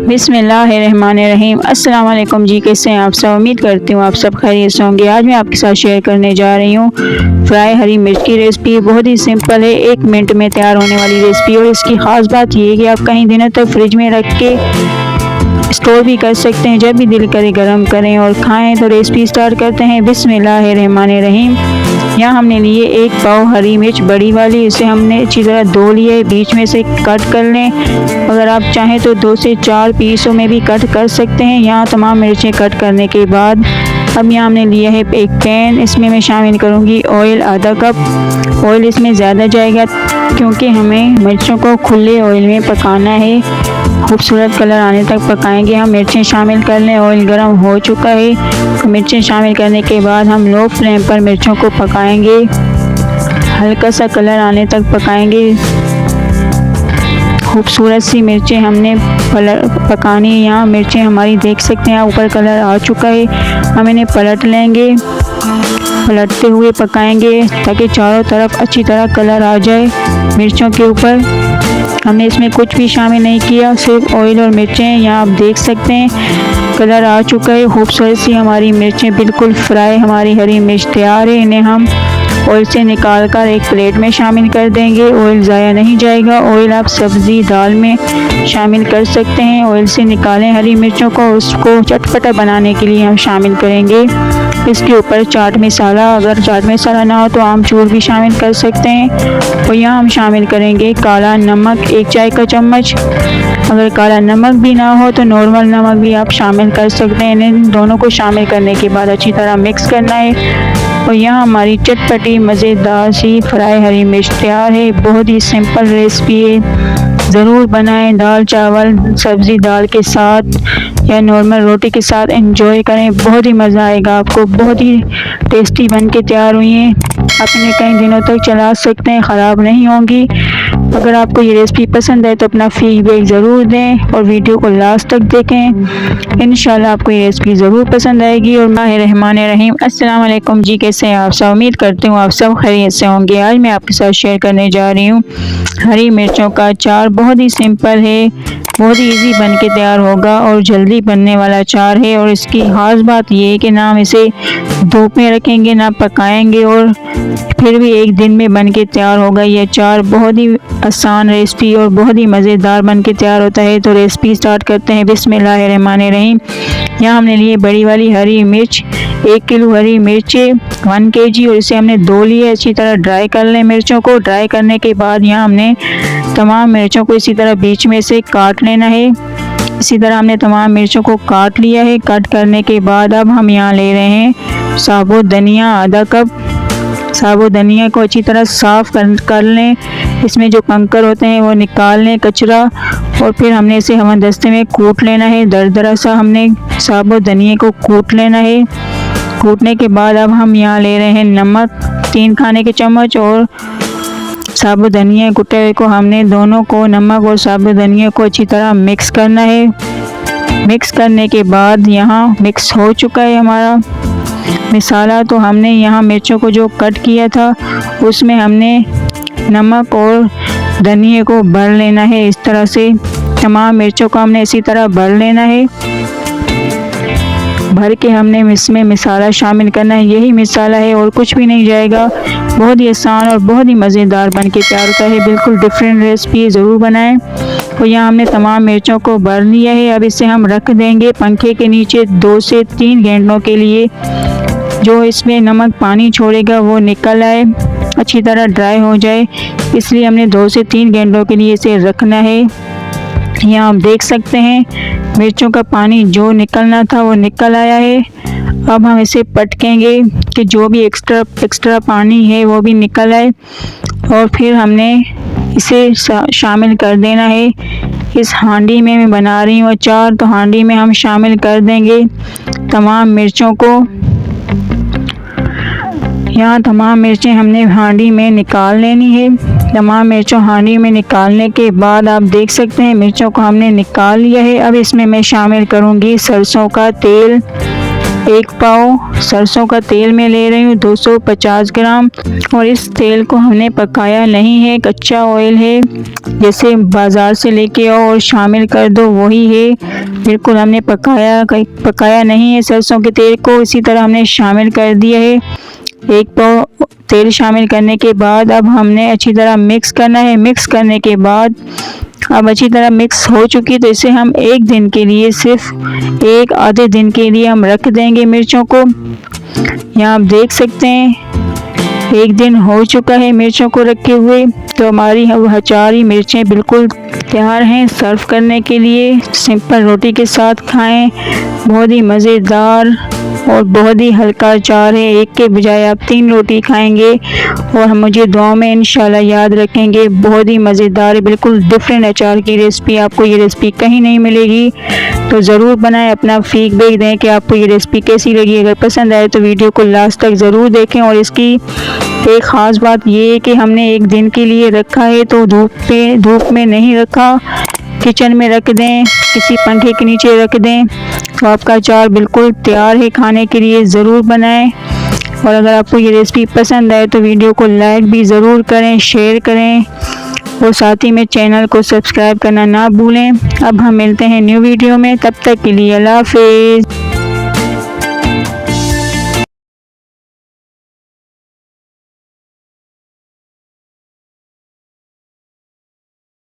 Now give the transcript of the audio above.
बिस्मिल्लाहिर्रहमानिर्रहीम। अस्सलाम वालेकुम जी, कैसे हैं आप सब? उम्मीद करती हूँ आप सब खैरियत से होंगे। आज मैं आपके साथ शेयर करने जा रही हूँ फ्राई हरी मिर्च की रेसिपी। बहुत ही सिंपल है, 1 मिनट में तैयार होने वाली रेसिपी। और इसकी ख़ास बात ये है कि आप कहीं दिनों तक फ्रिज में रख के स्टोर भी कर सकते हैं। जब भी दिल करे गरम करें और खाएं। तो रेसिपी स्टार्ट करते हैं। बिस्मिल्लाहिर्रहमानिर्रहीम। यहाँ हमने लिए 1 पाव हरी मिर्च बड़ी वाली। इसे हमने अच्छी तरह धो लिए, बीच में से कट कर लें। अगर आप चाहें तो 2 से 4 पीसों में भी कट कर सकते हैं। यहाँ तमाम मिर्चें कट करने के बाद अब यहाँ हमने लिया है एक पैन। इसमें मैं शामिल करूँगी ऑयल, आधा कप। ऑयल इसमें ज़्यादा जाएगा क्योंकि हमें मिर्चों को खुले ऑयल में पकाना है। खूबसूरत कलर आने तक पकाएंगे। हम मिर्चें शामिल कर लें। ऑयल गर्म हो चुका है। मिर्चें शामिल करने के बाद हम लो फ्लेम पर मिर्चों को पकाएंगे। हल्का सा कलर आने तक पकाएंगे। खूबसूरत सी मिर्चें हमने पकानी है। यहाँ मिर्चें हमारी देख सकते हैं ऊपर कलर आ चुका है। हम इन्हें पलट लेंगे, पलटते हुए पकाएंगे ताकि चारों तरफ अच्छी तरह कलर आ जाए मिर्चों के ऊपर। हमने इसमें कुछ भी शामिल नहीं किया, सिर्फ ऑयल और मिर्चें। यहाँ आप देख सकते हैं कलर आ चुका है। खूबसूरत सी हमारी मिर्चें बिल्कुल फ्राई हमारी हरी मिर्च तैयार है। इन्हें हम ऑयल से निकाल कर एक प्लेट में शामिल कर देंगे। ऑयल ज़ाया नहीं जाएगा। ऑयल आप सब्ज़ी दाल में शामिल कर सकते हैं। ऑयल से निकालें हरी मिर्चों को, उसको चटपटा बनाने के लिए हम शामिल करेंगे। इसके ऊपर चाट मसाला, अगर चाट मसाला ना हो तो आमचूर भी शामिल कर सकते हैं। और यहाँ हम शामिल करेंगे काला नमक 1 चाय का चम्मच। अगर काला नमक भी ना हो तो नॉर्मल नमक भी आप शामिल कर सकते हैं। इन दोनों को शामिल करने के बाद अच्छी तरह मिक्स करना है। और यहाँ हमारी चटपटी मज़ेदार सी फ्राई हरी मिर्च तैयार है। बहुत ही सिंपल रेसिपी है, ज़रूर बनाएं। दाल चावल सब्ज़ी दाल के साथ या नॉर्मल रोटी के साथ एंजॉय करें। बहुत ही मज़ा आएगा आपको। बहुत ही टेस्टी बन के तैयार हुई हैं। आप इन्हें कई दिनों तक चला सकते हैं, ख़राब नहीं होंगी। अगर आपको ये रेसिपी पसंद है तो अपना फीडबैक ज़रूर दें और वीडियो को लास्ट तक देखें। इंशाल्लाह आपको ये रेसिपी ज़रूर पसंद आएगी। और बिस्मिल्लाहिर्रहमानिर्रहीम। अस्सलाम वालेकुम जी, कैसे हैं आप सब? उम्मीद करती हूँ आप सब खैरियत से होंगे। आज मैं आपके साथ शेयर करने जा रही हूँ हरी मिर्चों का अचार। बहुत ही सिंपल है, बहुत ही इजी बन के तैयार होगा और जल्दी बनने वाला अचार है। और इसकी ख़ास बात ये है कि ना हम इसे धूप में रखेंगे ना पकाएंगे और फिर भी 1 दिन में बन के तैयार होगा ये अचार। बहुत ही आसान रेसिपी और बहुत ही मज़ेदार बन के तैयार होता है। तो रेसिपी स्टार्ट करते हैं। बिस्मिल्लाहिर्रहमानिर्रहीम। यहाँ हमने लिए बड़ी वाली हरी मिर्च 1 किलो हरी मिर्चें 1 kg। और इसे हमने धो लिए, अच्छी तरह ड्राई कर लें मिर्चों को। ड्राई करने के बाद यहाँ हमने तमाम मिर्चों को इसी तरह बीच में से काट लेना है। इसी तरह हमने तमाम मिर्चों को काट लिया है। कट करने के बाद अब हम यहाँ ले रहे हैं साबुत धनिया आधा कप। साबुत धनिया को अच्छी तरह साफ़ कर लें। इसमें जो कंकर होते हैं वो निकाल लें, कचरा। और फिर हमने इसे हमदस्ते में कूट लेना है। दरदरा सा हमने साबुत धनिया को कूट लेना है। कूटने के बाद अब हम यहाँ ले रहे हैं नमक 3 खाने के चम्मच। और साबुत धनिया कुटे हुए को हमने दोनों को, नमक और साबुत धनिया को अच्छी तरह मिक्स करना है। मिक्स करने के बाद यहाँ मिक्स हो चुका है हमारा मसाला। तो हमने यहाँ मिर्चों को जो कट किया था उसमें हमने नमक और धनिया को भर लेना है। इस तरह से तमाम मिर्चों को हमने इसी तरह भर लेना है। भर के हमने इसमें मसाला शामिल करना है। यही मसाला है और कुछ भी नहीं जाएगा। बहुत ही आसान और बहुत ही मज़ेदार बन के तैयार होता है। बिल्कुल डिफरेंट रेसिपी, ज़रूर बनाएं। तो यहाँ हमने तमाम मिर्चों को भर लिया है। अब इसे हम रख देंगे पंखे के नीचे 2 से 3 घंटों के लिए। जो इसमें नमक पानी छोड़ेगा वो निकल आए, अच्छी तरह ड्राई हो जाए, इसलिए हमने 2 से 3 घंटों के लिए इसे रखना है। यहाँ आप देख सकते हैं मिर्चों का पानी जो निकलना था वो निकल आया है। अब हम इसे पटकेंगे कि जो भी एक्स्ट्रा पानी है वो भी निकल आए। और फिर हमने इसे शामिल कर देना है। इस हांडी में मैं बना रही हूँ अचार, तो हांडी में हम शामिल कर देंगे तमाम मिर्चों को। यहाँ तमाम मिर्चें हमने हांडी में निकाल लेनी है। तमाम मिर्चों हांडी में निकालने के बाद आप देख सकते हैं मिर्चों को हमने निकाल लिया है। अब इसमें मैं शामिल करूँगी सरसों का तेल। 1 पाव सरसों का तेल मैं ले रही हूँ 250 ग्राम। और इस तेल को हमने पकाया नहीं है, कच्चा ऑयल है, जैसे बाज़ार से लेके आओ और शामिल कर दो वही है। बिल्कुल हमने पकाया नहीं है सरसों के तेल को, इसी तरह हमने शामिल कर दिया है। 1 पाव तेल शामिल करने के बाद अब हमने अच्छी तरह मिक्स करना है। मिक्स करने के बाद अब अच्छी तरह मिक्स हो चुकी, तो इसे हम 1 दिन के लिए, सिर्फ 1 आधे दिन के लिए हम रख देंगे मिर्चों को। यहाँ आप देख सकते हैं 1 दिन हो चुका है मिर्चों को रखे हुए। तो हमारी सारी मिर्चें बिल्कुल तैयार हैं सर्व करने के लिए। सिंपल रोटी के साथ खाएं, बहुत ही मज़ेदार और बहुत ही हल्का अचार है। एक के बजाय आप 3 रोटी खाएंगे और मुझे दुआ में इंशाल्लाह याद रखेंगे। बहुत ही मज़ेदार है, बिल्कुल डिफरेंट अचार की रेसिपी। आपको ये रेसिपी कहीं नहीं मिलेगी, तो ज़रूर बनाएं, अपना फीडबैक दें कि आपको ये रेसिपी कैसी लगी। अगर पसंद आए तो वीडियो को लास्ट तक ज़रूर देखें। और इसकी एक ख़ास बात ये है कि हमने 1 दिन के लिए रखा है, तो धूप में नहीं रखा, किचन में रख दें, किसी पंखे के नीचे रख दें, तो आपका अचार बिल्कुल तैयार है खाने के लिए। ज़रूर बनाएं। और अगर आपको ये रेसिपी पसंद आए तो वीडियो को लाइक भी ज़रूर करें, शेयर करें और साथ ही में चैनल को सब्सक्राइब करना ना भूलें। अब हम मिलते हैं न्यू वीडियो में, तब तक के लिए अल्लाह हाफ़िज़।